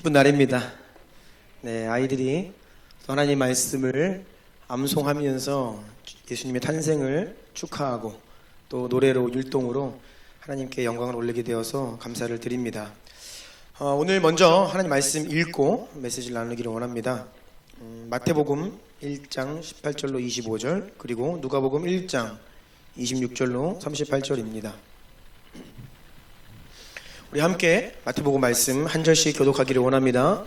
기쁜 날입니다. 네, 아이들이 또 하나님 말씀을 암송하면서 예수님의 탄생을 축하하고 또 노래로 율동으로 하나님께 영광을 올리게 되어서 감사를 드립니다. 오늘 먼저 하나님 말씀 읽고 메시지를 나누기를 원합니다. 마태복음 1장 18절로 25절 그리고 누가복음 1장 26절로 38절입니다. 우리 함께 마태복음 말씀 한 절씩 교독하기를 원합니다.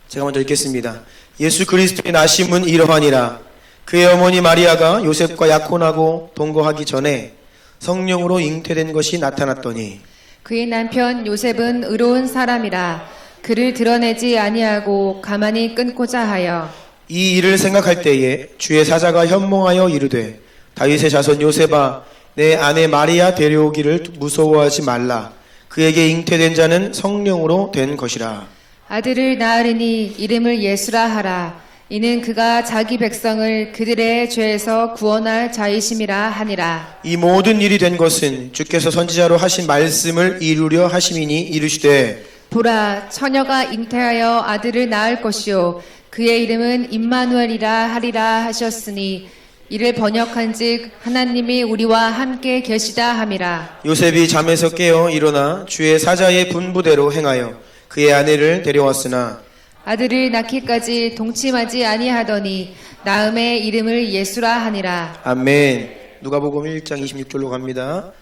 제가 먼저 읽겠습니다. 예수 그리스도의 나심은 이러하니라. 그의 어머니 마리아가 요셉과 약혼하고 동거하기 전에 성령으로 잉태된 것이 나타났더니 그의 남편 요셉은 의로운 사람이라 그를 드러내지 아니하고 가만히 끊고자 하여 이 일을 생각할 때에 주의 사자가 현몽하여 이르되 다윗의 자손 요셉아 내 아내 마리아 데려오기를 무서워하지 말라. 그에게 잉태된 자는 성령으로 된 것이라. 아들을 낳으리니 이름을 예수라 하라. 이는 그가 자기 백성을 그들의 죄에서 구원할 자이심이라 하니라. 이 모든 일이 된 것은 주께서 선지자로 하신 말씀을 이루려 하심이니 이르시되 보라, 처녀가 잉태하여 아들을 낳을 것이요 그의 이름은 임마누엘이라 하리라 하셨으니 이를 번역한즉 하나님이 우리와 함께 계시다 함이라. 요셉이 잠에서 깨어 일어나 주의 사자의 분부대로 행하여 그의 아내를 데려왔으나 아들을 낳기까지 동침하지 아니하더니 낳음에 이름을 예수라 하니라. 아멘. 누가복음 1장 26절로 갑니다.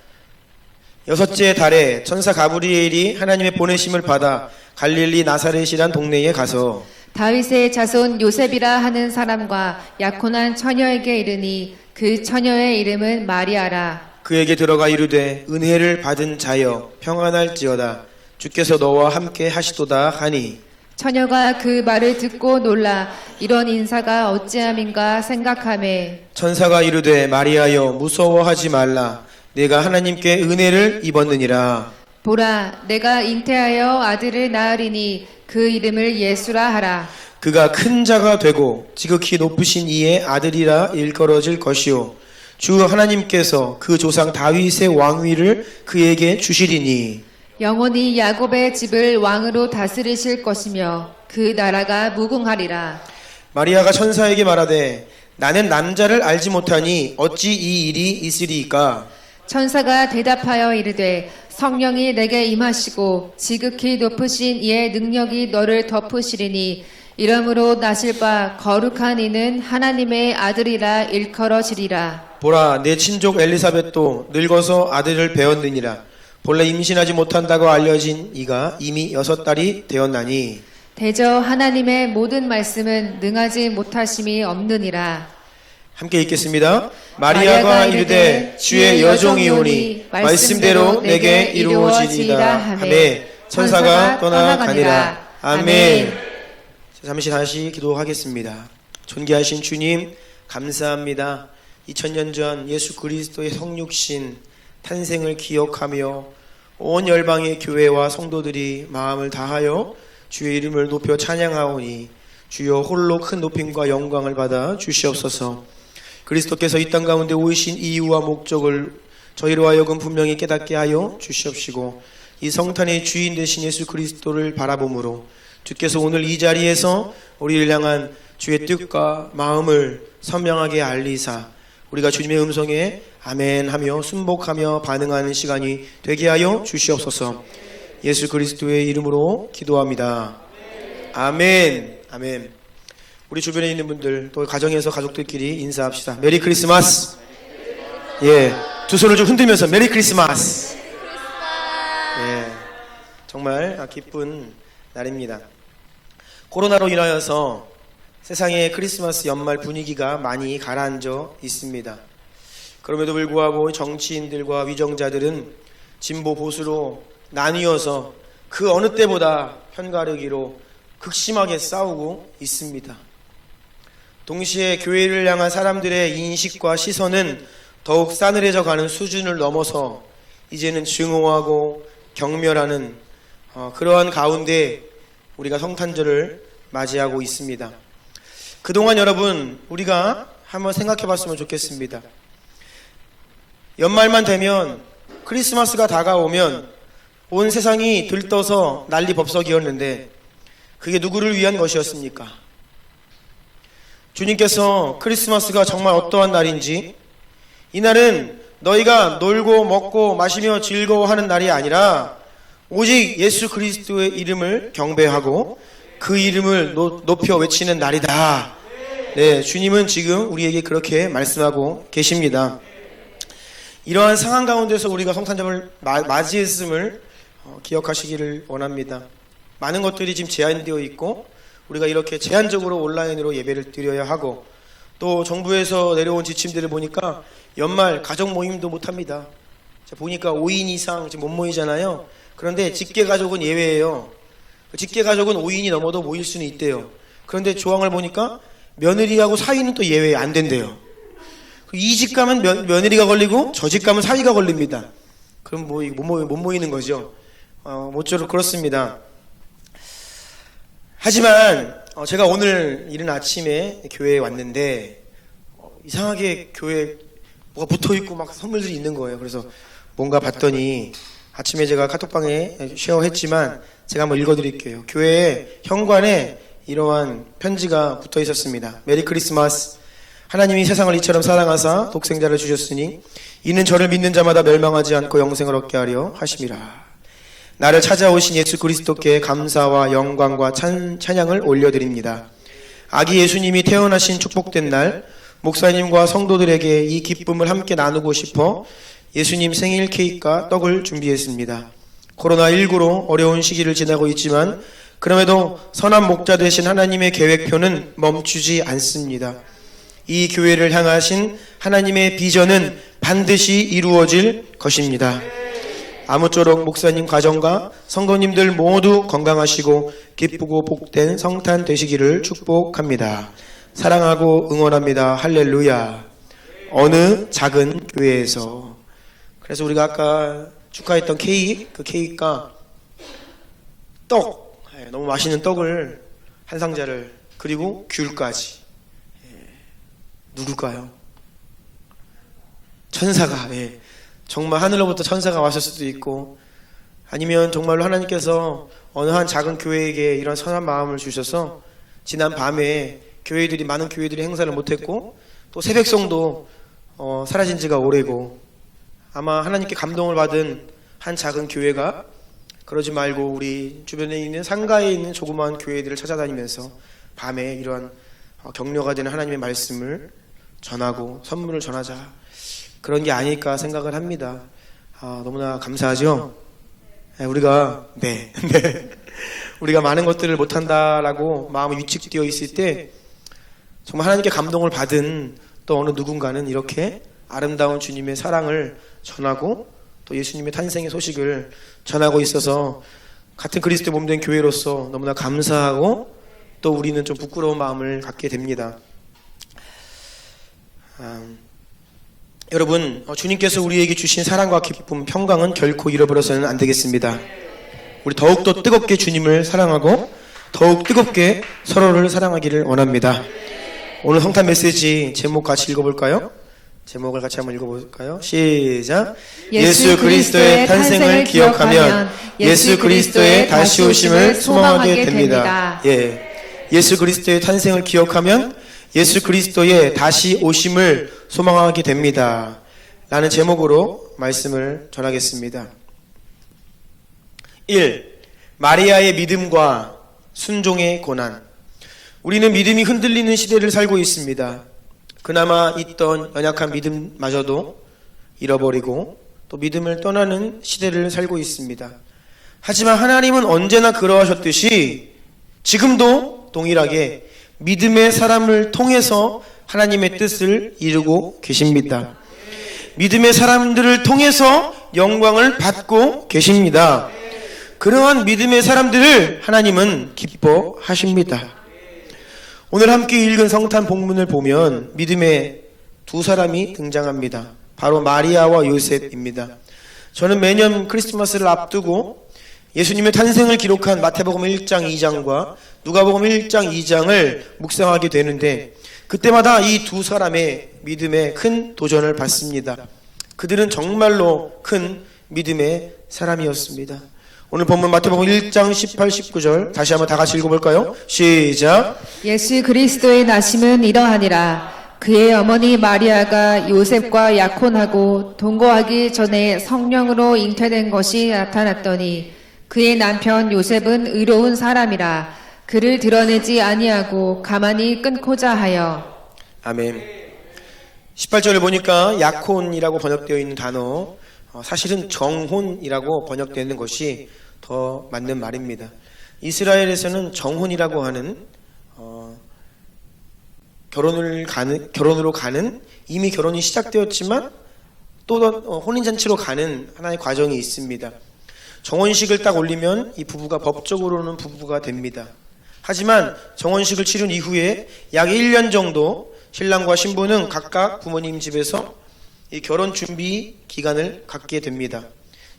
여섯째 달에 천사 가브리엘이 하나님의 보내심을 받아 갈릴리 나사렛이란 동네에 가서 다윗의 자손 요셉이라 하는 사람과 약혼한 처녀에게 이르니 그 처녀의 이름은 마리아라. 그에게 들어가 이르되 은혜를 받은 자여 평안할지어다. 주께서 너와 함께 하시도다 하니 처녀가 그 말을 듣고 놀라 이런 인사가 어찌함인가 생각하매 천사가 이르되 마리아여 무서워하지 말라. 내가 하나님께 은혜를 입었느니라. 보라, 내가 잉태하여 아들을 낳으리니 그 이름을 예수라 하라. 그가 큰 자가 되고 지극히 높으신 이의 아들이라 일컬어질 것이요 주 하나님께서 그 조상 다윗의 왕위를 그에게 주시리니 영원히 야곱의 집을 왕으로 다스리실 것이며 그 나라가 무궁하리라. 마리아가 천사에게 말하되 나는 남자를 알지 못하니 어찌 이 일이 있으리이까. 천사가 대답하여 이르되 성령이 내게 임하시고 지극히 높으신 이의 능력이 너를 덮으시리니 이러므로 나실 바 거룩한 이는 하나님의 아들이라 일컬어지리라. 보라 내 친족 엘리사벳도 늙어서 아들을 배었느니라. 본래 임신하지 못한다고 알려진 이가 이미 6달이 되었나니 대저 하나님의 모든 말씀은 능하지 못하심이 없느니라. 함께 읽겠습니다. 마리아가 이르되 주의 여종이 오니 말씀대로 내게 이루어지리이다 하매 천사가 떠나가니라. 아멘. 잠시 다시 기도하겠습니다. 존귀하신 주님 감사합니다. 2000년 전 예수 그리스도의 성육신 탄생을 기억하며 온 열방의 교회와 성도들이 마음을 다하여 주의 이름을 높여 찬양하오니 주여 홀로 큰 높임과 영광을 받아 주시옵소서. 그리스도께서 이 땅 가운데 오신 이유와 목적을 저희로 하여금 분명히 깨닫게 하여 주시옵시고 이 성탄의 주인 되신 예수 그리스도를 바라보므로 주께서 오늘 이 자리에서 우리를 향한 주의 뜻과 마음을 선명하게 알리사 우리가 주님의 음성에 아멘 하며 순복하며 반응하는 시간이 되게 하여 주시옵소서. 예수 그리스도의 이름으로 기도합니다. 아멘. 아멘. 우리 주변에 있는 분들 또 가정에서 가족들끼리 인사합시다. 메리 크리스마스. 예, 두 손을 좀 흔들면서 메리 크리스마스. 예, 정말 기쁜 날입니다. 코로나로 인하여서 세상의 크리스마스 연말 분위기가 많이 가라앉아 있습니다. 그럼에도 불구하고 정치인들과 위정자들은 진보 보수로 나뉘어서 그 어느 때보다 편가르기로 극심하게 싸우고 있습니다. 동시에 교회를 향한 사람들의 인식과 시선은 더욱 싸늘해져 가는 수준을 넘어서 이제는 증오하고 경멸하는 그러한 가운데 우리가 성탄절을 맞이하고 있습니다. 그동안 여러분 우리가 한번 생각해 봤으면 좋겠습니다. 연말만 되면 크리스마스가 다가오면 온 세상이 들떠서 난리법석이었는데 그게 누구를 위한 것이었습니까? 주님께서 크리스마스가 정말 어떠한 날인지, 이날은 너희가 놀고 먹고 마시며 즐거워하는 날이 아니라 오직 예수 그리스도의 이름을 경배하고 그 이름을 높여 외치는 날이다. 네, 주님은 지금 우리에게 그렇게 말씀하고 계십니다. 이러한 상황 가운데서 우리가 성탄절을 맞이했음을 기억하시기를 원합니다. 많은 것들이 지금 제한되어 있고 우리가 이렇게 제한적으로 온라인으로 예배를 드려야 하고, 또 정부에서 내려온 지침들을 보니까 연말 가족 모임도 못합니다. 보니까 5인 이상 지금 못 모이잖아요. 그런데 직계 가족은 예외예요. 직계 가족은 5인이 넘어도 모일 수는 있대요. 그런데 조항을 보니까 며느리하고 사위는 또 예외 안 된대요. 이 집 가면 며느리가 걸리고 저 집 가면 사위가 걸립니다. 그럼 못 모이는 거죠. 모쪼록 그렇습니다. 하지만 제가 오늘 이른 아침에 교회에 왔는데 이상하게 교회에 뭐가 붙어있고 막 선물들이 있는 거예요. 그래서 뭔가 봤더니 아침에 제가 카톡방에 쉐어했지만 제가 한번 읽어드릴게요. 교회에 현관에 이러한 편지가 붙어 있었습니다. 메리 크리스마스. 하나님이 세상을 이처럼 사랑하사 독생자를 주셨으니 이는 저를 믿는 자마다 멸망하지 않고 영생을 얻게 하려 하심이라. 나를 찾아오신 예수 그리스도께 감사와 영광과 찬양을 올려드립니다. 아기 예수님이 태어나신 축복된 날, 목사님과 성도들에게 이 기쁨을 함께 나누고 싶어 예수님 생일 케이크와 떡을 준비했습니다. 코로나19로 어려운 시기를 지나고 있지만 그럼에도 선한 목자 되신 하나님의 계획표는 멈추지 않습니다. 이 교회를 향하신 하나님의 비전은 반드시 이루어질 것입니다. 아무쪼록 목사님 가정과 성도님들 모두 건강하시고 기쁘고 복된 성탄 되시기를 축복합니다. 사랑하고 응원합니다. 할렐루야. 어느 작은 교회에서. 그래서 우리가 아까 축하했던 케이크, 그 케이크가 떡, 너무 맛있는 떡을 한 상자를, 그리고 귤까지. 누굴까요? 천사가, 정말 하늘로부터 천사가 왔을 수도 있고, 아니면 정말로 하나님께서 어느 한 작은 교회에게 이런 선한 마음을 주셔서 지난 밤에 많은 교회들이 행사를 못했고 또 새벽성도 사라진 지가 오래고, 아마 하나님께 감동을 받은 한 작은 교회가 그러지 말고 우리 주변에 있는 상가에 있는 조그마한 교회들을 찾아다니면서 밤에 이러한 격려가 되는 하나님의 말씀을 전하고 선물을 전하자, 그런 게 아닐까 생각을 합니다. 너무나 감사하죠. 우리가 우리가 많은 것들을 못한다라고 마음이 위축되어 있을 때 정말 하나님께 감동을 받은 또 어느 누군가는 이렇게 아름다운 주님의 사랑을 전하고 또 예수님의 탄생의 소식을 전하고 있어서 같은 그리스도의 몸된 교회로서 너무나 감사하고 또 우리는 좀 부끄러운 마음을 갖게 됩니다. 여러분, 주님께서 우리에게 주신 사랑과 기쁨, 평강은 결코 잃어버려서는 안 되겠습니다. 우리 더욱더 뜨겁게 주님을 사랑하고 더욱 뜨겁게 서로를 사랑하기를 원합니다. 오늘 성탄 메시지 제목 같이 읽어볼까요? 제목을 같이 한번 읽어볼까요? 시작. 예수 그리스도의 탄생을 기억하면 예수 그리스도의 다시 오심을 소망하게 됩니다. 예수 그리스도의 탄생을 기억하면 예수 그리스도의 다시 오심을 소망하게 됩니다. 라는 제목으로 말씀을 전하겠습니다. 1. 마리아의 믿음과 순종의 고난. 우리는 믿음이 흔들리는 시대를 살고 있습니다. 그나마 있던 연약한 믿음마저도 잃어버리고 또 믿음을 떠나는 시대를 살고 있습니다. 하지만 하나님은 언제나 그러하셨듯이 지금도 동일하게 믿음의 사람을 통해서 하나님의 뜻을 이루고 계십니다. 믿음의 사람들을 통해서 영광을 받고 계십니다. 그러한 믿음의 사람들을 하나님은 기뻐하십니다. 오늘 함께 읽은 성탄 본문을 보면 믿음의 두 사람이 등장합니다. 바로 마리아와 요셉입니다. 저는 매년 크리스마스를 앞두고 예수님의 탄생을 기록한 마태복음 1장 2장과 누가복음 1장 2장을 묵상하게 되는데 그때마다 이 두 사람의 믿음에 큰 도전을 받습니다. 그들은 정말로 큰 믿음의 사람이었습니다. 오늘 본문 마태복음 1장 18, 19절 다시 한번 다 같이 읽어볼까요? 시작. 예수 그리스도의 나심은 이러하니라. 그의 어머니 마리아가 요셉과 약혼하고 동거하기 전에 성령으로 잉태된 것이 나타났더니 그의 남편 요셉은 의로운 사람이라. 그를 드러내지 아니하고 가만히 끊고자 하여. 아멘. 18절을 보니까 약혼이라고 번역되어 있는 단어, 사실은 정혼이라고 번역되는 것이 더 맞는 말입니다. 이스라엘에서는 정혼이라고 하는 결혼으로 가는 이미 결혼이 시작되었지만 또 혼인잔치로 가는 하나의 과정이 있습니다. 정혼식을 딱 올리면 이 부부가 법적으로는 부부가 됩니다. 하지만 정혼식을 치른 이후에 약 1년 정도 신랑과 신부는 각각 부모님 집에서 이 결혼 준비 기간을 갖게 됩니다.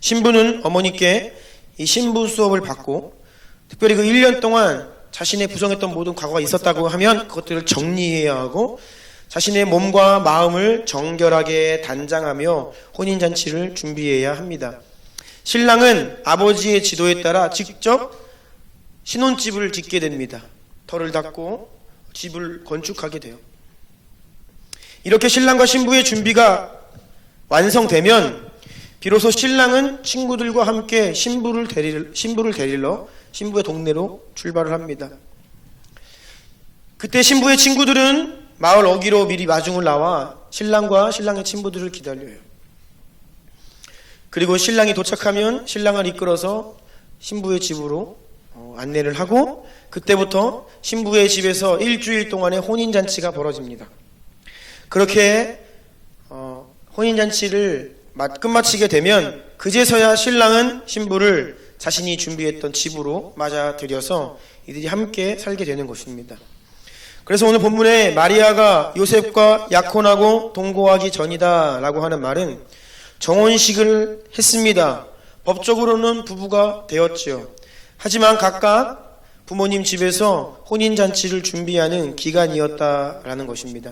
신부는 어머니께 이 신부 수업을 받고, 특별히 그 1년 동안 자신의 부정했던 모든 과거가 있었다고 하면 그것들을 정리해야 하고, 자신의 몸과 마음을 정결하게 단장하며 혼인잔치를 준비해야 합니다. 신랑은 아버지의 지도에 따라 직접 신혼집을 짓게 됩니다. 터를 닦고 집을 건축하게 돼요. 이렇게 신랑과 신부의 준비가 완성되면 비로소 신랑은 친구들과 함께 신부를 데리러 신부의 동네로 출발을 합니다. 그때 신부의 친구들은 마을 어귀로 미리 마중을 나와 신랑과 신랑의 친구들을 기다려요. 그리고 신랑이 도착하면 신랑을 이끌어서 신부의 집으로 안내를 하고, 그때부터 신부의 집에서 일주일 동안의 혼인잔치가 벌어집니다. 그렇게 혼인잔치를 끝마치게 되면 그제서야 신랑은 신부를 자신이 준비했던 집으로 맞아들여서 이들이 함께 살게 되는 것입니다. 그래서 오늘 본문에 마리아가 요셉과 약혼하고 동거하기 전이다 라고 하는 말은 정혼식을 했습니다. 법적으로는 부부가 되었지요. 하지만 각각 부모님 집에서 혼인잔치를 준비하는 기간이었다라는 것입니다.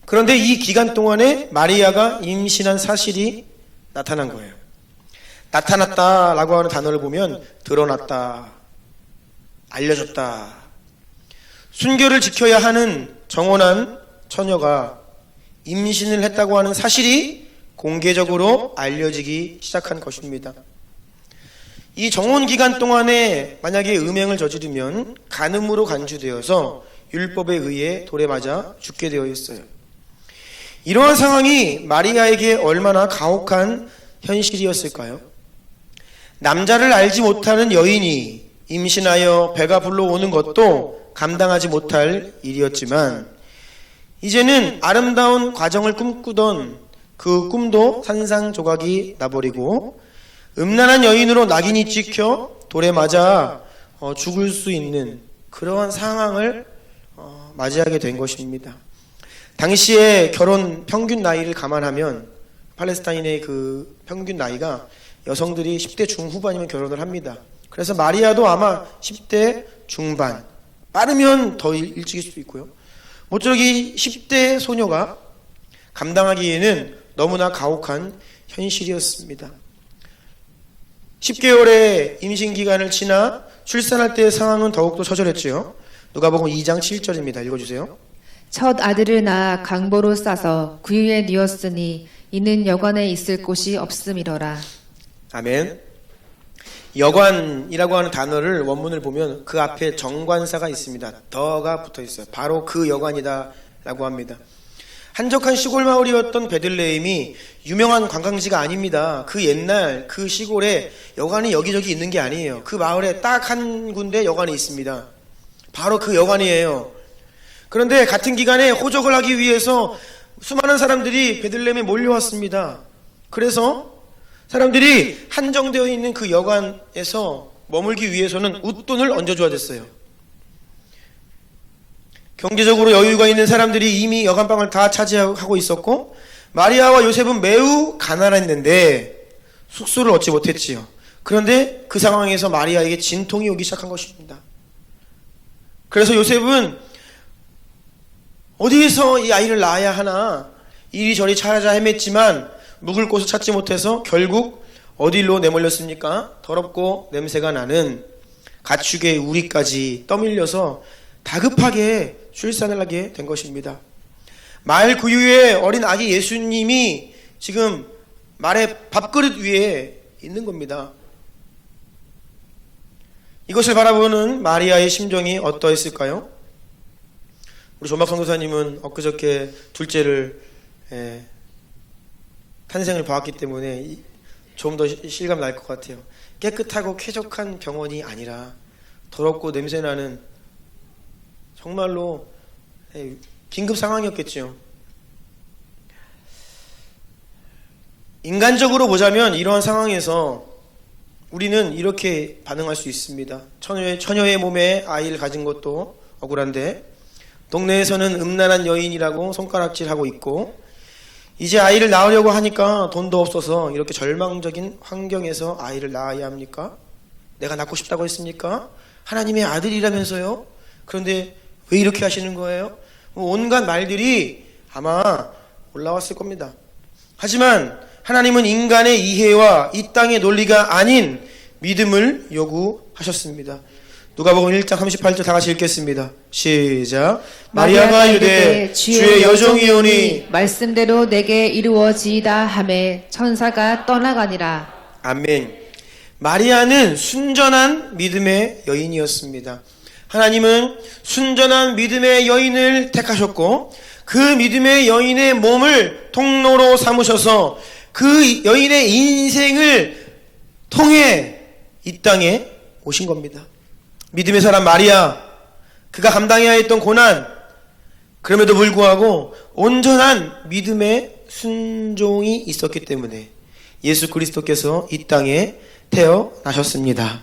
그런데 이 기간 동안에 마리아가 임신한 사실이 나타난 거예요. 나타났다라고 하는 단어를 보면 드러났다, 알려졌다. 순결을 지켜야 하는 정혼한 처녀가 임신을 했다고 하는 사실이 공개적으로 알려지기 시작한 것입니다. 이 정혼 기간 동안에 만약에 음행을 저지르면 간음으로 간주되어서 율법에 의해 돌에 맞아 죽게 되어 있어요. 이러한 상황이 마리아에게 얼마나 가혹한 현실이었을까요? 남자를 알지 못하는 여인이 임신하여 배가 불러오는 것도 감당하지 못할 일이었지만, 이제는 아름다운 과정을 꿈꾸던 그 꿈도 산산조각이 나버리고 음란한 여인으로 낙인이 찍혀 돌에 맞아 죽을 수 있는 그러한 상황을 맞이하게 된 것입니다. 당시의 결혼 평균 나이를 감안하면 팔레스타인의 그 평균 나이가 여성들이 10대 중후반이면 결혼을 합니다. 그래서 마리아도 아마 10대 중반, 빠르면 더 일찍일 수도 있고요. 모쪼록 이 10대 소녀가 감당하기에는 너무나 가혹한 현실이었습니다. 10개월의 임신 기간을 지나 출산할 때의 상황은 더욱더 처절했지요. 누가복음 2장 7절입니다. 읽어주세요. 첫 아들을 낳아 강보로 싸서 구유에 뉘었으니 이는 여관에 있을 곳이 없음이러라. 아멘. 여관이라고 하는 단어를 원문을 보면 그 앞에 정관사가 있습니다. 더가 붙어 있어요. 바로 그 여관이다 라고 합니다. 한적한 시골 마을이었던 베들레헴이 유명한 관광지가 아닙니다. 그 옛날 그 시골에 여관이 여기저기 있는 게 아니에요. 그 마을에 딱 한 군데 여관이 있습니다. 바로 그 여관이에요. 그런데 같은 기간에 호적을 하기 위해서 수많은 사람들이 베들레헴에 몰려왔습니다. 그래서 사람들이 한정되어 있는 그 여관에서 머물기 위해서는 웃돈을 얹어줘야 됐어요. 경제적으로 여유가 있는 사람들이 이미 여관방을 다 차지하고 있었고, 마리아와 요셉은 매우 가난했는데 숙소를 얻지 못했지요. 그런데 그 상황에서 마리아에게 진통이 오기 시작한 것입니다. 그래서 요셉은 어디에서 이 아이를 낳아야 하나 이리저리 찾아 헤맸지만 묵을 곳을 찾지 못해서 결국 어디로 내몰렸습니까? 더럽고 냄새가 나는 가축의 우리까지 떠밀려서 다급하게 출산을 하게 된 것입니다. 말 구유의 어린 아기 예수님이 지금 말의 밥그릇 위에 있는 겁니다. 이것을 바라보는 마리아의 심정이 어떠했을까요? 우리 조막 선교사님은 엊그저께 둘째를 탄생을 봐왔기 때문에 좀 더 실감 날 것 같아요. 깨끗하고 쾌적한 병원이 아니라 더럽고 냄새나는 정말로 긴급 상황이었겠죠. 인간적으로 보자면 이러한 상황에서 우리는 이렇게 반응할 수 있습니다. 처녀의 몸에 아이를 가진 것도 억울한데 동네에서는 음란한 여인이라고 손가락질하고 있고 이제 아이를 낳으려고 하니까 돈도 없어서 이렇게 절망적인 환경에서 아이를 낳아야 합니까? 내가 낳고 싶다고 했습니까? 하나님의 아들이라면서요? 그런데 왜 이렇게 하시는 거예요? 온갖 말들이 아마 올라왔을 겁니다. 하지만 하나님은 인간의 이해와 이 땅의 논리가 아닌 믿음을 요구하셨습니다. 누가복음 1장 38절 다 같이 읽겠습니다. 시작. 마리아가 이르되 주의 여종이오니 말씀대로 내게 이루어지이다 하매 천사가 떠나가니라. 아멘. 마리아는 순전한 믿음의 여인이었습니다. 하나님은 순전한 믿음의 여인을 택하셨고 그 믿음의 여인의 몸을 통로로 삼으셔서 그 여인의 인생을 통해 이 땅에 오신 겁니다. 믿음의 사람 마리아, 그가 감당해야 했던 고난, 그럼에도 불구하고 온전한 믿음의 순종이 있었기 때문에 예수 그리스도께서 이 땅에 태어나셨습니다.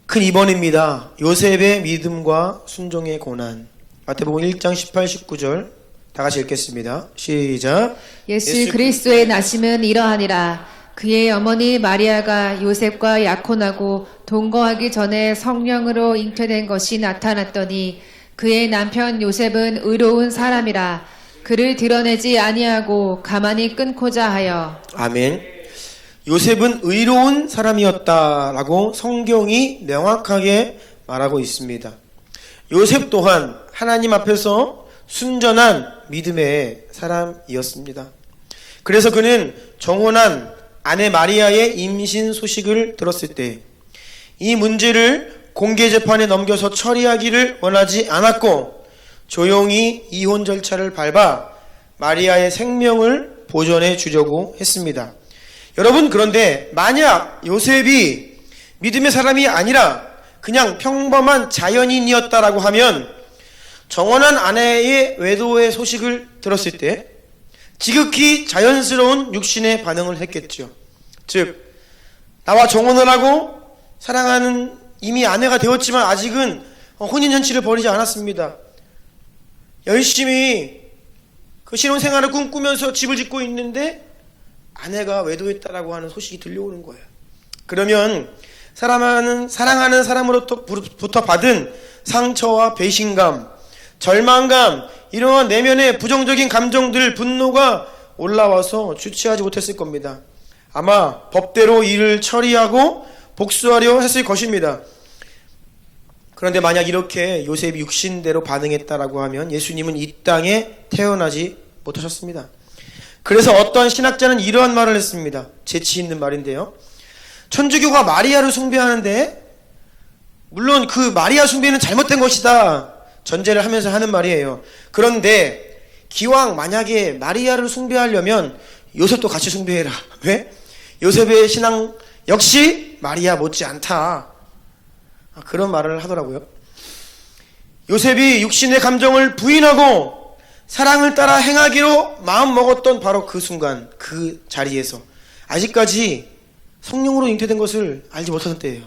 큰 입원입니다. 요셉의 믿음과 순종의 고난. 마태복음 1장 18, 19절 다 같이 읽겠습니다. 시작. 예수 그리스도의 나심은 이러하니라. 그의 어머니 마리아가 요셉과 약혼하고 동거하기 전에 성령으로 잉태된 것이 나타났더니 그의 남편 요셉은 의로운 사람이라. 그를 드러내지 아니하고 가만히 끊고자 하여. 아멘. 요셉은 의로운 사람이었다라고 성경이 명확하게 말하고 있습니다. 요셉 또한 하나님 앞에서 순전한 믿음의 사람이었습니다. 그래서 그는 정혼한 아내 마리아의 임신 소식을 들었을 때 이 문제를 공개 재판에 넘겨서 처리하기를 원하지 않았고 조용히 이혼 절차를 밟아 마리아의 생명을 보존해 주려고 했습니다. 여러분, 그런데 만약 요셉이 믿음의 사람이 아니라 그냥 평범한 자연인이었다라고 하면 정혼한 아내의 외도의 소식을 들었을 때 지극히 자연스러운 육신의 반응을 했겠죠. 즉, 나와 정혼을 하고 사랑하는 이미 아내가 되었지만 아직은 혼인잔치를 벌이지 않았습니다. 열심히 그 신혼생활을 꿈꾸면서 집을 짓고 있는데 아내가 외도했다라고 하는 소식이 들려오는 거예요. 그러면 사랑하는 사람으로부터 받은 상처와 배신감, 절망감, 이러한 내면의 부정적인 감정들, 분노가 올라와서 주체하지 못했을 겁니다. 아마 법대로 일을 처리하고 복수하려 했을 것입니다. 그런데 만약 이렇게 요셉이 육신대로 반응했다라고 하면 예수님은 이 땅에 태어나지 못하셨습니다. 그래서 어떤 신학자는 이러한 말을 했습니다. 재치 있는 말인데요. 천주교가 마리아를 숭배하는데 물론 그 마리아 숭배는 잘못된 것이다 전제를 하면서 하는 말이에요. 그런데 기왕 만약에 마리아를 숭배하려면 요셉도 같이 숭배해라. 왜? 요셉의 신앙 역시 마리아 못지않다. 그런 말을 하더라고요. 요셉이 육신의 감정을 부인하고 사랑을 따라 행하기로 마음먹었던 바로 그 순간, 그 자리에서 아직까지 성령으로 잉태된 것을 알지 못하던 때예요.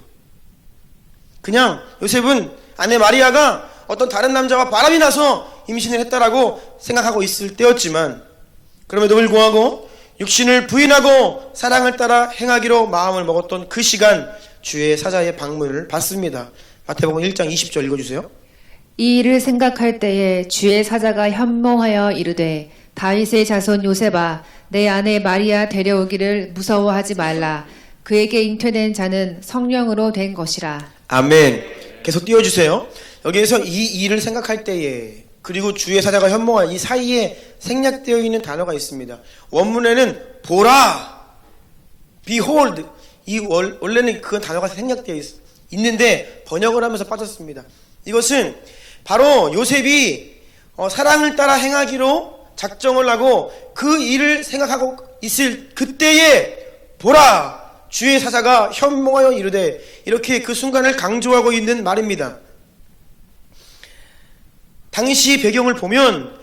그냥 요셉은 아내 마리아가 어떤 다른 남자와 바람이 나서 임신을 했다라고 생각하고 있을 때였지만 그럼에도 불구하고 육신을 부인하고 사랑을 따라 행하기로 마음을 먹었던 그 시간 주의 사자의 방문을 받습니다. 마태복음 1장 20절 읽어주세요. 이 일을 생각할 때에 주의 사자가 현몽하여 이르되 다윗의 자손 요셉아 내 아내 마리아 데려오기를 무서워하지 말라. 그에게 잉태된 자는 성령으로 된 것이라. 아멘. 계속 띄워주세요. 여기에서 이 일을 생각할 때에 그리고 주의 사자가 현몽한 이 사이에 생략되어 있는 단어가 있습니다. 원문에는 보라, behold, 원래는 그 단어가 생략되어 있는데 번역을 하면서 빠졌습니다. 이것은 바로 요셉이 사랑을 따라 행하기로 작정을 하고 그 일을 생각하고 있을 그때에 보라, 주의 사자가 현몽하여 이르되, 이렇게 그 순간을 강조하고 있는 말입니다. 당시 배경을 보면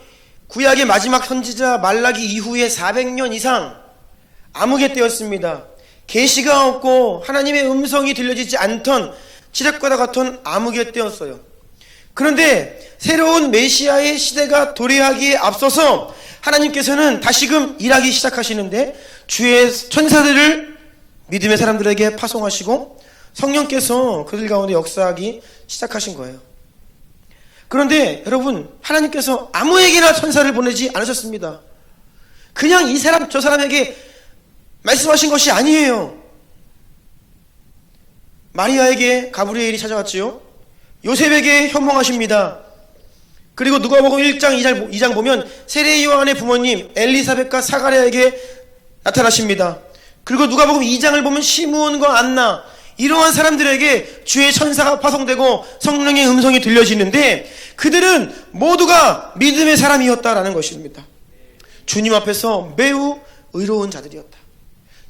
구약의 마지막 선지자 말라기 이후에 400년 이상 암흑의 때였습니다. 계시가 없고 하나님의 음성이 들려지지 않던 칠흑과다 같은 암흑의 때였어요. 그런데 새로운 메시아의 시대가 도래하기에 앞서서 하나님께서는 다시금 일하기 시작하시는데 주의 천사들을 믿음의 사람들에게 파송하시고 성령께서 그들 가운데 역사하기 시작하신 거예요. 그런데 여러분, 하나님께서 아무에게나 천사를 보내지 않으셨습니다. 그냥 이 사람 저 사람에게 말씀하신 것이 아니에요. 마리아에게 가브리엘이 찾아왔지요. 요셉에게 현몽하십니다. 그리고 누가복음 1장 2장 보면 세례 요한의 부모님 엘리사벳과 사가랴에게 나타나십니다. 그리고 누가복음 2장을 보면 시므온과 안나, 이러한 사람들에게 주의 천사가 파송되고 성령의 음성이 들려지는데 그들은 모두가 믿음의 사람이었다라는 것입니다. 주님 앞에서 매우 의로운 자들이었다.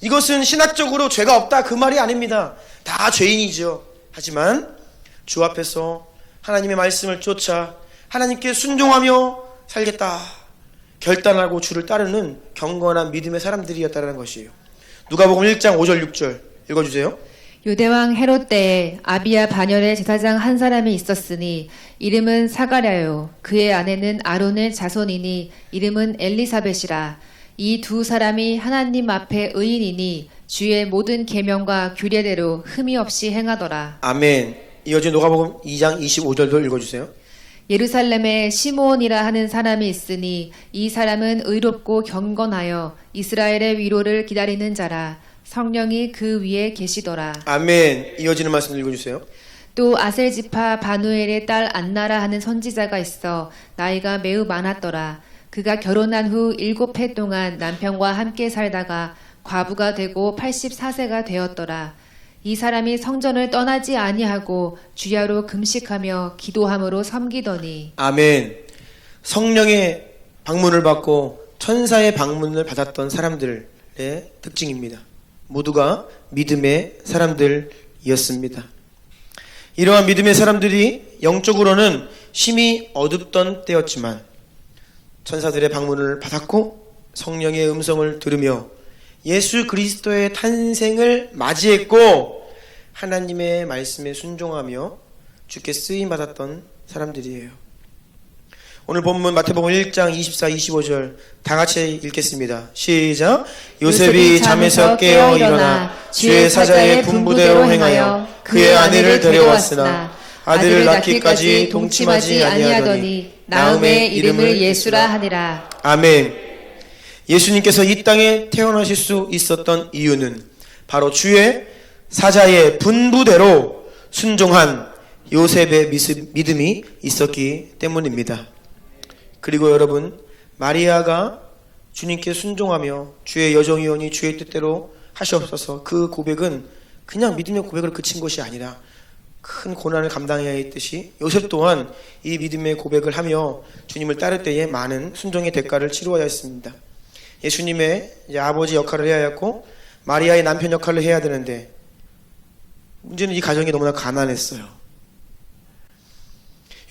이것은 신학적으로 죄가 없다 그 말이 아닙니다. 다 죄인이죠. 하지만 주 앞에서 하나님의 말씀을 쫓아 하나님께 순종하며 살겠다 결단하고 주를 따르는 경건한 믿음의 사람들이었다는 것이에요. 누가복음 1장 5절 6절 읽어주세요. 유대왕 헤롯 때에 아비야 반열에 제사장 한 사람이 있었으니 이름은 사가랴요. 그의 아내는 아론의 자손이니 이름은 엘리사벳이라. 이 두 사람이 하나님 앞에 의인이니 주의 모든 계명과 규례대로 흠이 없이 행하더라. 아멘. 이어진 누가복음 2장 25절도 읽어주세요. 예루살렘에 시므온이라 하는 사람이 있으니 이 사람은 의롭고 경건하여 이스라엘의 위로를 기다리는 자라. 성령이 그 위에 계시더라. 아멘. 이어지는 말씀 읽어주세요. 또 아셀지파 바누엘의 딸 안나라 하는 선지자가 있어 나이가 매우 많았더라. 그가 결혼한 후 7해 동안 남편과 함께 살다가 과부가 되고 84세가 되었더라. 이 사람이 성전을 떠나지 아니하고 주야로 금식하며 기도함으로 섬기더니. 아멘. 성령의 방문을 받고 천사의 방문을 받았던 사람들의 특징입니다. 모두가 믿음의 사람들이었습니다. 이러한 믿음의 사람들이 영적으로는 심히 어둡던 때였지만 천사들의 방문을 받았고 성령의 음성을 들으며 예수 그리스도의 탄생을 맞이했고 하나님의 말씀에 순종하며 주께 쓰임받았던 사람들이에요. 오늘 본문 마태복음 1장 24, 25절 다 같이 읽겠습니다. 시작. 요셉이 잠에서 깨어 일어나 주의 사자의 분부대로 행하여 그의 아내를 데려왔으나 아들을 낳기까지 동침하지 아니하더니 나음의 이름을 예수라 하니라. 아멘. 예수님께서 이 땅에 태어나실 수 있었던 이유는 바로 주의 사자의 분부대로 순종한 요셉의 믿음이 있었기 때문입니다. 그리고 여러분, 마리아가 주님께 순종하며 주의 여종이오니 주의 뜻대로 하시옵소서, 그 고백은 그냥 믿음의 고백으로 그친 것이 아니라 큰 고난을 감당해야 했듯이 요셉 또한 이 믿음의 고백을 하며 주님을 따를 때에 많은 순종의 대가를 치루어야 했습니다. 예수님의 이제 아버지 역할을 해야 했고 마리아의 남편 역할을 해야 되는데 문제는 이 가정이 너무나 가난했어요.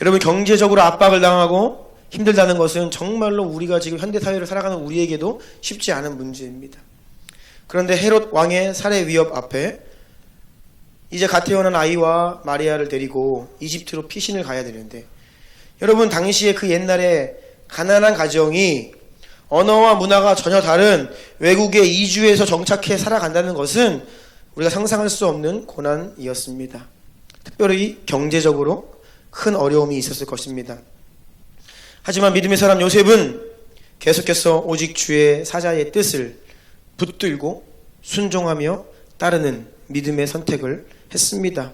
여러분, 경제적으로 압박을 당하고 힘들다는 것은 정말로 우리가 지금 현대사회를 살아가는 우리에게도 쉽지 않은 문제입니다. 그런데 헤롯 왕의 살해 위협 앞에 이제 갓 태어난 아이와 마리아를 데리고 이집트로 피신을 가야 되는데, 여러분, 당시에 그 옛날에 가난한 가정이 언어와 문화가 전혀 다른 외국에 이주해서 정착해 살아간다는 것은 우리가 상상할 수 없는 고난이었습니다. 특별히 경제적으로 큰 어려움이 있었을 것입니다. 하지만 믿음의 사람 요셉은 계속해서 오직 주의 사자의 뜻을 붙들고 순종하며 따르는 믿음의 선택을 했습니다.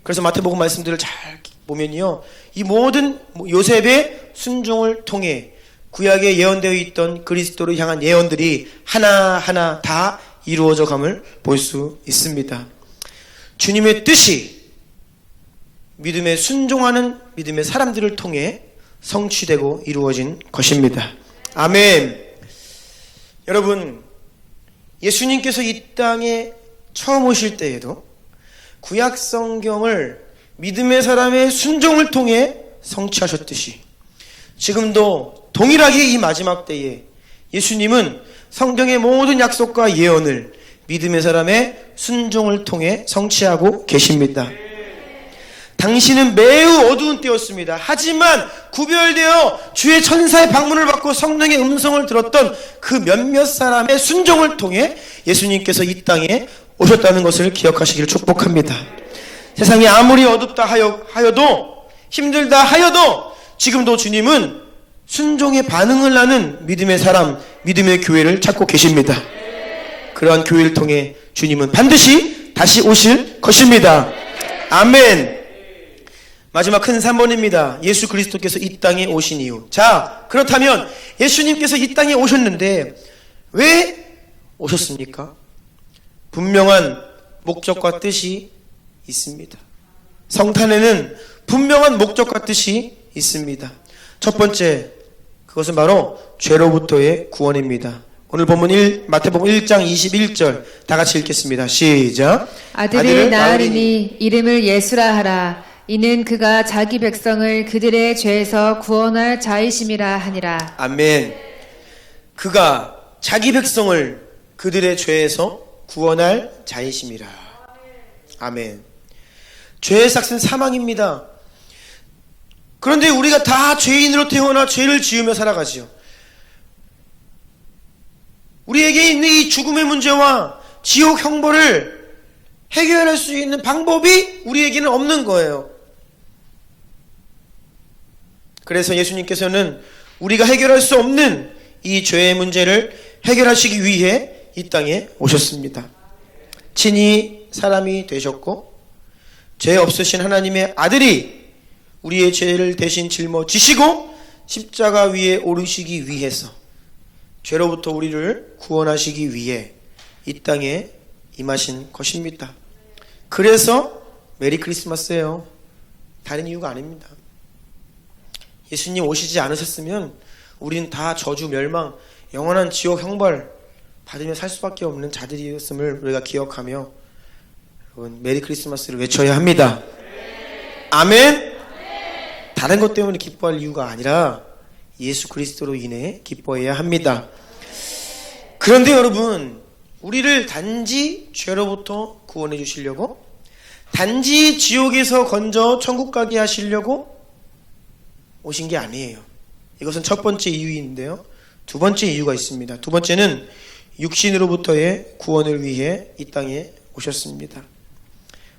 그래서 마태복음 말씀들을 잘 보면요, 이 모든 요셉의 순종을 통해 구약에 예언되어 있던 그리스도를 향한 예언들이 하나하나 다 이루어져 감을 볼 수 있습니다. 주님의 뜻이 믿음에 순종하는 믿음의 사람들을 통해 성취되고 이루어진 것입니다. 아멘. 여러분, 예수님께서 이 땅에 처음 오실 때에도 구약 성경을 믿음의 사람의 순종을 통해 성취하셨듯이 지금도 동일하게 이 마지막 때에 예수님은 성경의 모든 약속과 예언을 믿음의 사람의 순종을 통해 성취하고 계십니다. 당신은 매우 어두운 때였습니다. 하지만 구별되어 주의 천사의 방문을 받고 성령의 음성을 들었던 그 몇몇 사람의 순종을 통해 예수님께서 이 땅에 오셨다는 것을 기억하시기를 축복합니다. 세상이 아무리 어둡다 하여도 힘들다 하여도 지금도 주님은 순종에 반응을 하는 믿음의 사람, 믿음의 교회를 찾고 계십니다. 그러한 교회를 통해 주님은 반드시 다시 오실 것입니다. 아멘. 마지막 큰 3번입니다. 예수 그리스도께서 이 땅에 오신 이유. 자, 그렇다면 예수님께서 이 땅에 오셨는데 왜 오셨습니까? 분명한 목적과 뜻이 있습니다. 성탄에는 분명한 목적과 뜻이 있습니다. 첫 번째, 그것은 바로 죄로부터의 구원입니다. 오늘 본문 마태복음 1장 21절 다 같이 읽겠습니다. 시작. 아들을 낳으리니 이름을 예수라 하라. 이는 그가 자기 백성을 그들의 죄에서 구원할 자이심이라 하니라. 아멘. 그가 자기 백성을 그들의 죄에서 구원할 자이심이라. 아멘. 죄의 삭은 사망입니다. 그런데 우리가 다 죄인으로 태어나 죄를 지으며 살아가지요. 우리에게 있는 이 죽음의 문제와 지옥 형벌을 해결할 수 있는 방법이 우리에게는 없는 거예요. 그래서 예수님께서는 우리가 해결할 수 없는 이 죄의 문제를 해결하시기 위해 이 땅에 오셨습니다. 친히 사람이 되셨고 죄 없으신 하나님의 아들이 우리의 죄를 대신 짊어지시고 십자가 위에 오르시기 위해서 죄로부터 우리를 구원하시기 위해 이 땅에 임하신 것입니다. 그래서 메리 크리스마스예요. 다른 이유가 아닙니다. 예수님 오시지 않으셨으면 우린 다 저주 멸망, 영원한 지옥 형벌 받으며 살 수밖에 없는 자들이었음을 우리가 기억하며 여러분 메리 크리스마스를 외쳐야 합니다. 아멘. 다른 것 때문에 기뻐할 이유가 아니라 예수 그리스도로 인해 기뻐해야 합니다. 그런데 여러분, 우리를 단지 죄로부터 구원해 주시려고, 단지 지옥에서 건져 천국 가게 하시려고 오신 게 아니에요. 이것은 첫 번째 이유인데요. 두 번째 이유가 있습니다. 두 번째는 육신으로부터의 구원을 위해 이 땅에 오셨습니다.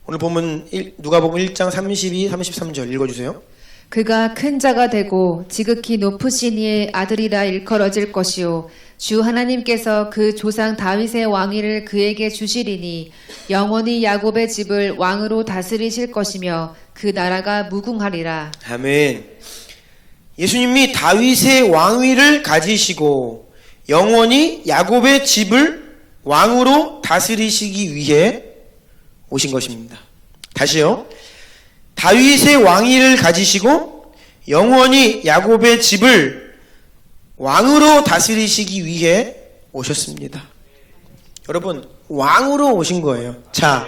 오늘 보면 누가복음 1장 32, 33절 읽어주세요. 그가 큰 자가 되고 지극히 높으신 이의 아들이라 일컬어질 것이요 주 하나님께서 그 조상 다윗의 왕위를 그에게 주시리니 영원히 야곱의 집을 왕으로 다스리실 것이며 그 나라가 무궁하리라. 아멘. 예수님이 다윗의 왕위를 가지시고 영원히 야곱의 집을 왕으로 다스리시기 위해 오신 것입니다. 다시요. 다윗의 왕위를 가지시고 영원히 야곱의 집을 왕으로 다스리시기 위해 오셨습니다. 여러분, 왕으로 오신 거예요. 자,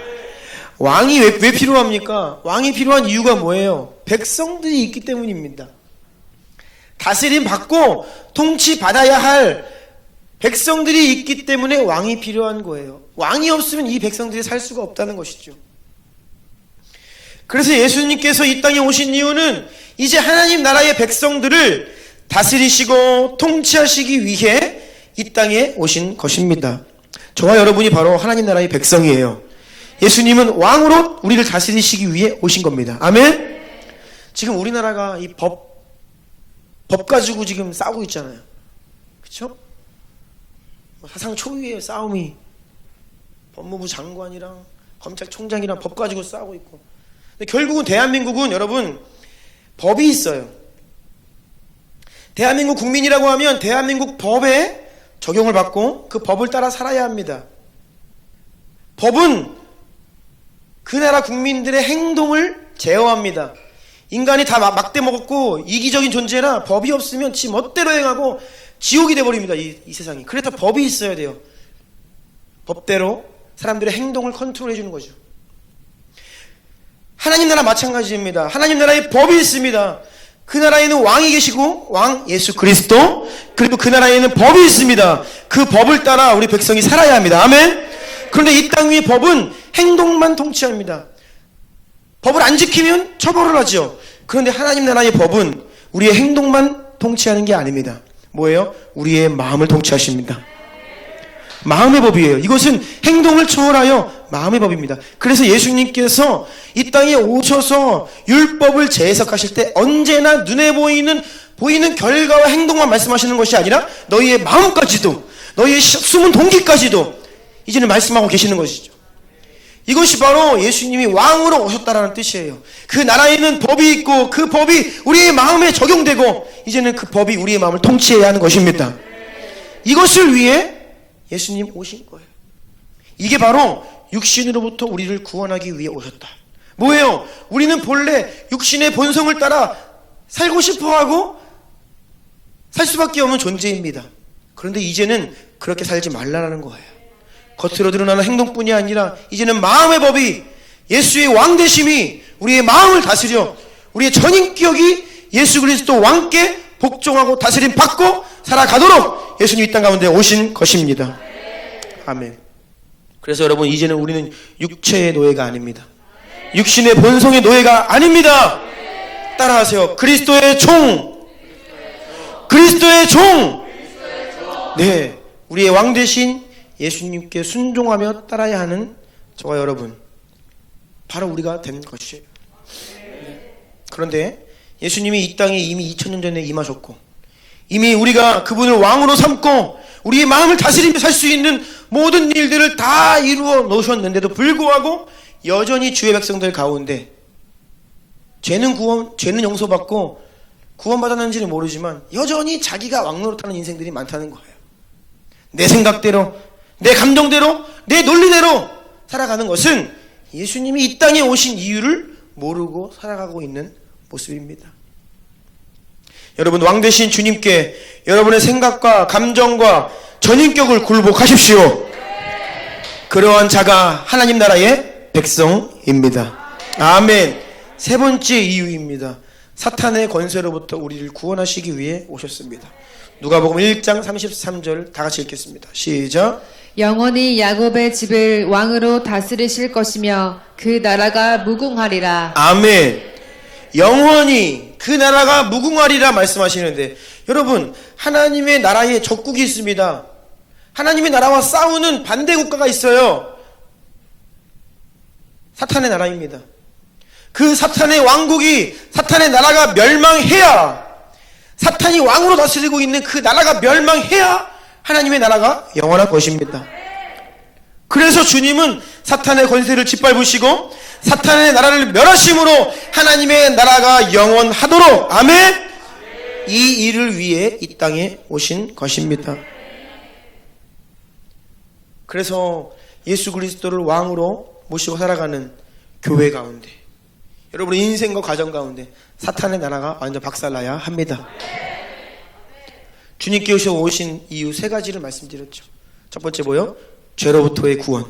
왕이 왜 필요합니까? 왕이 필요한 이유가 뭐예요? 백성들이 있기 때문입니다. 다스림 받고 통치 받아야 할 백성들이 있기 때문에 왕이 필요한 거예요. 왕이 없으면 이 백성들이 살 수가 없다는 것이죠. 그래서 예수님께서 이 땅에 오신 이유는 이제 하나님 나라의 백성들을 다스리시고 통치하시기 위해 이 땅에 오신 것입니다. 저와 여러분이 바로 하나님 나라의 백성이에요. 예수님은 왕으로 우리를 다스리시기 위해 오신 겁니다. 아멘? 지금 우리나라가 이 법 가지고 지금 싸우고 있잖아요. 그렇죠? 사상 초유의 싸움이 법무부 장관이랑 검찰총장이랑 법 가지고 싸우고 있고. 근데 결국은 대한민국은 여러분 법이 있어요. 대한민국 국민이라고 하면 대한민국 법에 적용을 받고 그 법을 따라 살아야 합니다. 법은 그 나라 국민들의 행동을 제어합니다. 인간이 다 막대 먹었고 이기적인 존재라 법이 없으면 지 멋대로 행하고 지옥이 돼버립니다. 이 세상이. 그래서 법이 있어야 돼요. 법대로 사람들의 행동을 컨트롤해 주는 거죠. 하나님 나라 마찬가지입니다. 하나님 나라에 법이 있습니다. 그 나라에는 왕이 계시고 왕 예수 그리스도, 그리고 그 나라에는 법이 있습니다. 그 법을 따라 우리 백성이 살아야 합니다. 아멘. 그런데 이 땅 위의 법은 행동만 통치합니다. 법을 안 지키면 처벌을 하죠. 그런데 하나님 나라의 법은 우리의 행동만 통치하는 게 아닙니다. 뭐예요? 우리의 마음을 통치하십니다. 마음의 법이에요. 이것은 행동을 초월하여 마음의 법입니다. 그래서 예수님께서 이 땅에 오셔서 율법을 재해석하실 때 언제나 눈에 보이는 결과와 행동만 말씀하시는 것이 아니라 너희의 마음까지도, 너희의 숨은 동기까지도 이제는 말씀하고 계시는 것이죠. 이것이 바로 예수님이 왕으로 오셨다라는 뜻이에요. 그 나라에는 법이 있고 그 법이 우리의 마음에 적용되고 이제는 그 법이 우리의 마음을 통치해야 하는 것입니다. 이것을 위해 예수님 오신 거예요. 이게 바로 육신으로부터 우리를 구원하기 위해 오셨다. 뭐예요? 우리는 본래 육신의 본성을 따라 살고 싶어하고 살 수밖에 없는 존재입니다. 그런데 이제는 그렇게 살지 말라는 거예요. 겉으로 드러나는 행동뿐이 아니라 이제는 마음의 법이, 예수의 왕되심이 우리의 마음을 다스려 우리의 전인격이 예수 그리스도 왕께 복종하고 다스림 받고 살아가도록 예수님 이 땅 가운데 오신 것입니다. 아멘. 그래서 여러분 이제는 우리는 육체의 노예가 아닙니다. 육신의 본성의 노예가 아닙니다. 따라하세요. 그리스도의 종. 그리스도의 종. 네, 우리의 왕 되신 예수님께 순종하며 따라야 하는 저와 여러분, 바로 우리가 된 것이에요. 그런데 예수님이 이 땅에 이미 2000년 전에 임하셨고 이미 우리가 그분을 왕으로 삼고 우리의 마음을 다스리며 살 수 있는 모든 일들을 다 이루어 놓으셨는데도 불구하고 여전히 주의 백성들 가운데 죄는 용서받고 구원받았는지는 모르지만 여전히 자기가 왕 노릇하는 인생들이 많다는 거예요. 내 생각대로, 내 감정대로, 내 논리대로 살아가는 것은 예수님이 이 땅에 오신 이유를 모르고 살아가고 있는 모습입니다. 여러분, 왕 되신 주님께 여러분의 생각과 감정과 전인격을 굴복하십시오. 그러한 자가 하나님 나라의 백성입니다. 아멘. 세 번째 이유입니다. 사탄의 권세로부터 우리를 구원하시기 위해 오셨습니다. 누가복음 1장 33절 다 같이 읽겠습니다. 시작. 영원히 야곱의 집을 왕으로 다스리실 것이며 그 나라가 무궁하리라. 아멘. 영원히 그 나라가 무궁하리라 말씀하시는데, 여러분, 하나님의 나라에 적국이 있습니다. 하나님의 나라와 싸우는 반대 국가가 있어요. 사탄의 나라입니다. 그 사탄의 왕국이, 사탄의 나라가 멸망해야, 사탄이 왕으로 다스리고 있는 그 나라가 멸망해야 하나님의 나라가 영원할 것입니다. 그래서 주님은 사탄의 권세를 짓밟으시고 사탄의 나라를 멸하심으로 하나님의 나라가 영원하도록, 아멘, 이 일을 위해 이 땅에 오신 것입니다. 그래서 예수 그리스도를 왕으로 모시고 살아가는 교회 가운데, 여러분의 인생과 가정 가운데 사탄의 나라가 완전 박살나야 합니다. 주님께 오신 이유 세 가지를 말씀드렸죠. 첫 번째 뭐요? 죄로부터의 구원.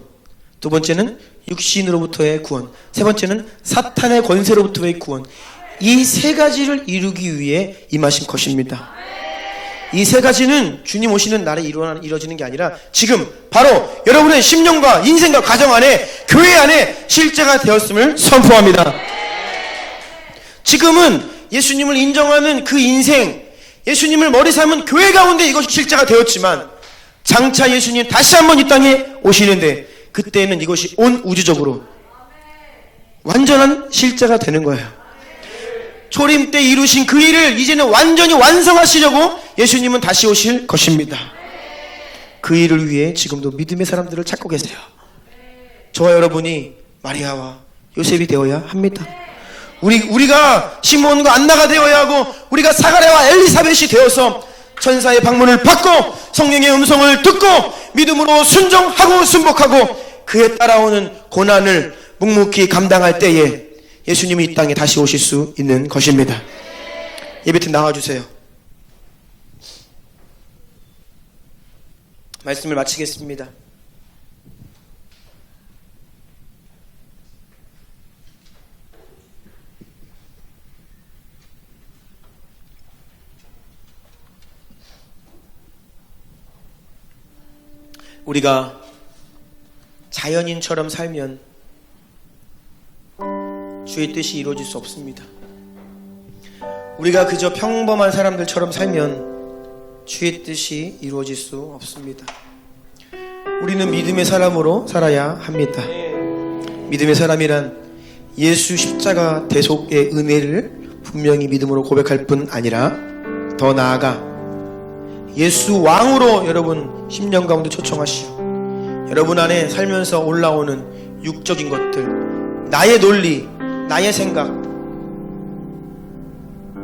두 번째는 육신으로부터의 구원. 세 번째는 사탄의 권세로부터의 구원. 이 세 가지를 이루기 위해 임하신 것입니다. 이 세 가지는 주님 오시는 날에 이루어지는 게 아니라 지금 바로 여러분의 심령과 인생과 가정 안에, 교회 안에 실제가 되었음을 선포합니다. 지금은 예수님을 인정하는 그 인생, 예수님을 머리 삼은 교회 가운데 이것이 실제가 되었지만 장차 예수님 다시 한번 이 땅에 오시는데 그때는 이것이 온 우주적으로 완전한 실제가 되는 거예요. 초림 때 이루신 그 일을 이제는 완전히 완성하시려고 예수님은 다시 오실 것입니다. 그 일을 위해 지금도 믿음의 사람들을 찾고 계세요. 저와 여러분이 마리아와 요셉이 되어야 합니다. 우리가 시몬과 안나가 되어야 하고, 우리가 사가랴와 엘리사벳이 되어서 천사의 방문을 받고 성령의 음성을 듣고 믿음으로 순종하고 순복하고 그에 따라오는 고난을 묵묵히 감당할 때에 예수님이 이 땅에 다시 오실 수 있는 것입니다. 예배팀 나와주세요. 말씀을 마치겠습니다. 우리가 자연인처럼 살면 주의 뜻이 이루어질 수 없습니다. 우리가 그저 평범한 사람들처럼 살면 주의 뜻이 이루어질 수 없습니다. 우리는 믿음의 사람으로 살아야 합니다. 믿음의 사람이란 예수 십자가 대속의 은혜를 분명히 믿음으로 고백할 뿐 아니라 더 나아가 예수 왕으로 여러분 심령 가운데 초청하시오. 여러분 안에 살면서 올라오는 육적인 것들, 나의 논리, 나의 생각,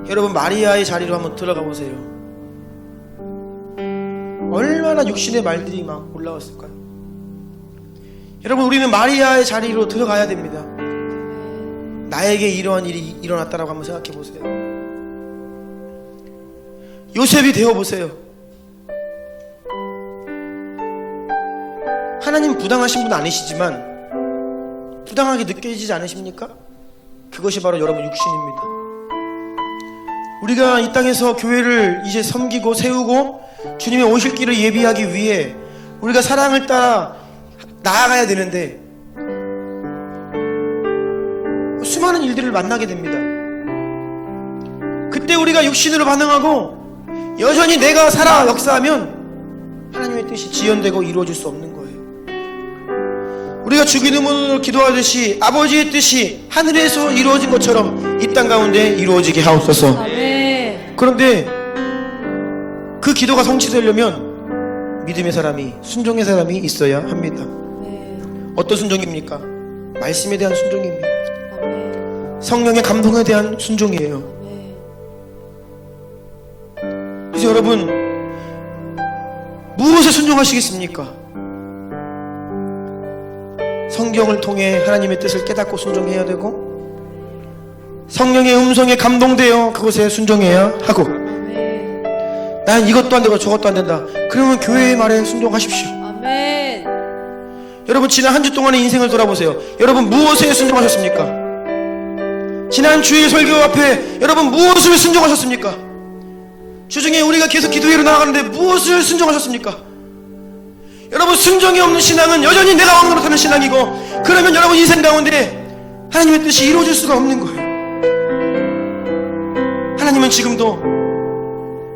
여러분 마리아의 자리로 한번 들어가 보세요. 얼마나 육신의 말들이 막 올라왔을까요? 여러분, 우리는 마리아의 자리로 들어가야 됩니다. 나에게 이러한 일이 일어났다라고 한번 생각해 보세요. 요셉이 되어 보세요. 하나님 부당하신 분 아니시지만 부당하게 느껴지지 않으십니까? 그것이 바로 여러분 육신입니다. 우리가 이 땅에서 교회를 이제 섬기고 세우고 주님의 오실 길을 예비하기 위해 우리가 사랑을 따라 나아가야 되는데 수많은 일들을 만나게 됩니다. 그때 우리가 육신으로 반응하고 여전히 내가 살아 역사하면 하나님의 뜻이 지연되고 이루어질 수 없는 거예요. 우리가 주기도문으로 기도하듯이 아버지의 뜻이 하늘에서 이루어진 것처럼 이 땅 가운데 이루어지게 하옵소서. 그런데 그 기도가 성취되려면 믿음의 사람이, 순종의 사람이 있어야 합니다. 어떤 순종입니까? 말씀에 대한 순종입니다. 성령의 감동에 대한 순종이에요. 그래서 여러분, 무엇에 순종하시겠습니까? 성경을 통해 하나님의 뜻을 깨닫고 순종해야 되고, 성령의 음성에 감동되어 그것에 순종해야 하고, 난 이것도 안 되고 저것도 안 된다. 그러면 교회의 말에 순종하십시오. 아멘. 여러분, 지난 한 주 동안의 인생을 돌아보세요. 여러분 무엇에 순종하셨습니까? 지난 주일 설교 앞에 여러분 무엇을 순종하셨습니까? 주중에 우리가 계속 기도회로 나아가는데 무엇을 순종하셨습니까? 여러분, 순종이 없는 신앙은 여전히 내가 왕 노릇하는 신앙이고, 그러면 여러분 인생 가운데 하나님의 뜻이 이루어질 수가 없는 거예요. 하나님은 지금도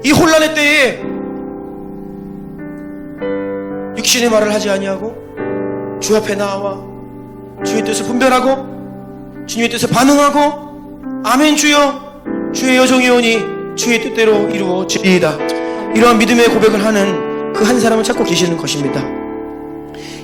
이 혼란의 때에 육신의 말을 하지 아니하고 주 앞에 나와 주의 뜻을 분별하고 주님의 뜻에 반응하고 아멘 주여 주의 여종이오니 주의 뜻대로 이루어지리이다, 이러한 믿음의 고백을 하는 그 한 사람을 찾고 계시는 것입니다.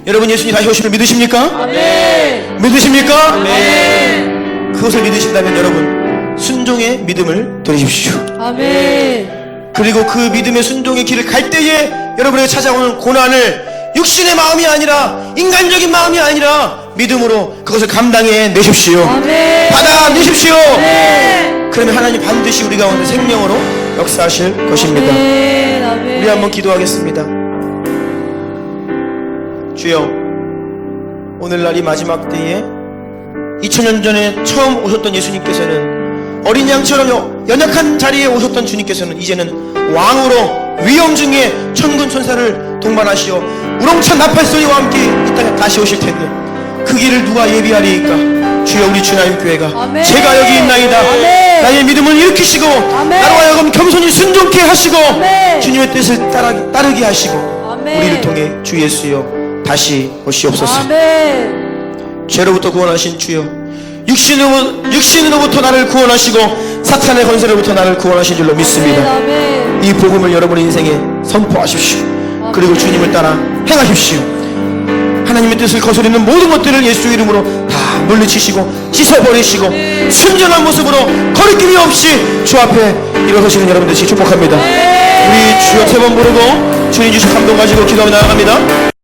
여러분, 예수님 다시 오심을 믿으십니까? 아멘. 믿으십니까? 아멘. 그것을 믿으신다면 여러분 순종의 믿음을 드리십시오. 아멘. 그리고 그 믿음의 순종의 길을 갈 때에 여러분에게 찾아오는 고난을 육신의 마음이 아니라 인간적인 마음이 아니라 믿음으로 그것을 감당해 내십시오. 아멘. 받아내십시오. 아멘. 그러면 하나님 반드시 우리 가운데 생명으로 역사하실 것입니다. 아멘. 아멘. 우리 한번 기도하겠습니다. 주여, 오늘날 이 마지막 때에 2000년 전에 처음 오셨던 예수님께서는 어린 양처럼 연약한 자리에 오셨던 주님께서는 이제는 왕으로 위엄 중에 천군 천사를 동반하시어 우렁찬 나팔소리와 함께 이 땅에 다시 오실 텐데 그 길을 누가 예비하리이까? 주여, 우리 주나님 교회가 아멘. 제가 여기 있나이다. 아멘. 나의 믿음을 일으키시고 아멘. 나로 하여금 겸손히 순종케 하시고 아멘. 주님의 뜻을 따르게 하시고 아멘. 우리를 통해 주 예수여 다시 오시옵소서. 아멘. 죄로부터 구원하신 주여, 육신으로부터 나를 구원하시고 사탄의 권세로부터 나를 구원하신 줄로 믿습니다. 아멘. 이 복음을 여러분의 인생에 선포하십시오. 그리고 주님을 따라 행하십시오. 하나님의 뜻을 거스르는 모든 것들을 예수 이름으로 다 물리치시고 씻어버리시고 순전한 모습으로 거리낌이 없이 주 앞에 일어서시는 여러분 되시기 축복합니다. 우리 주여 세 번 부르고 주님 주신 감동 가지고 기도하며 나아갑니다.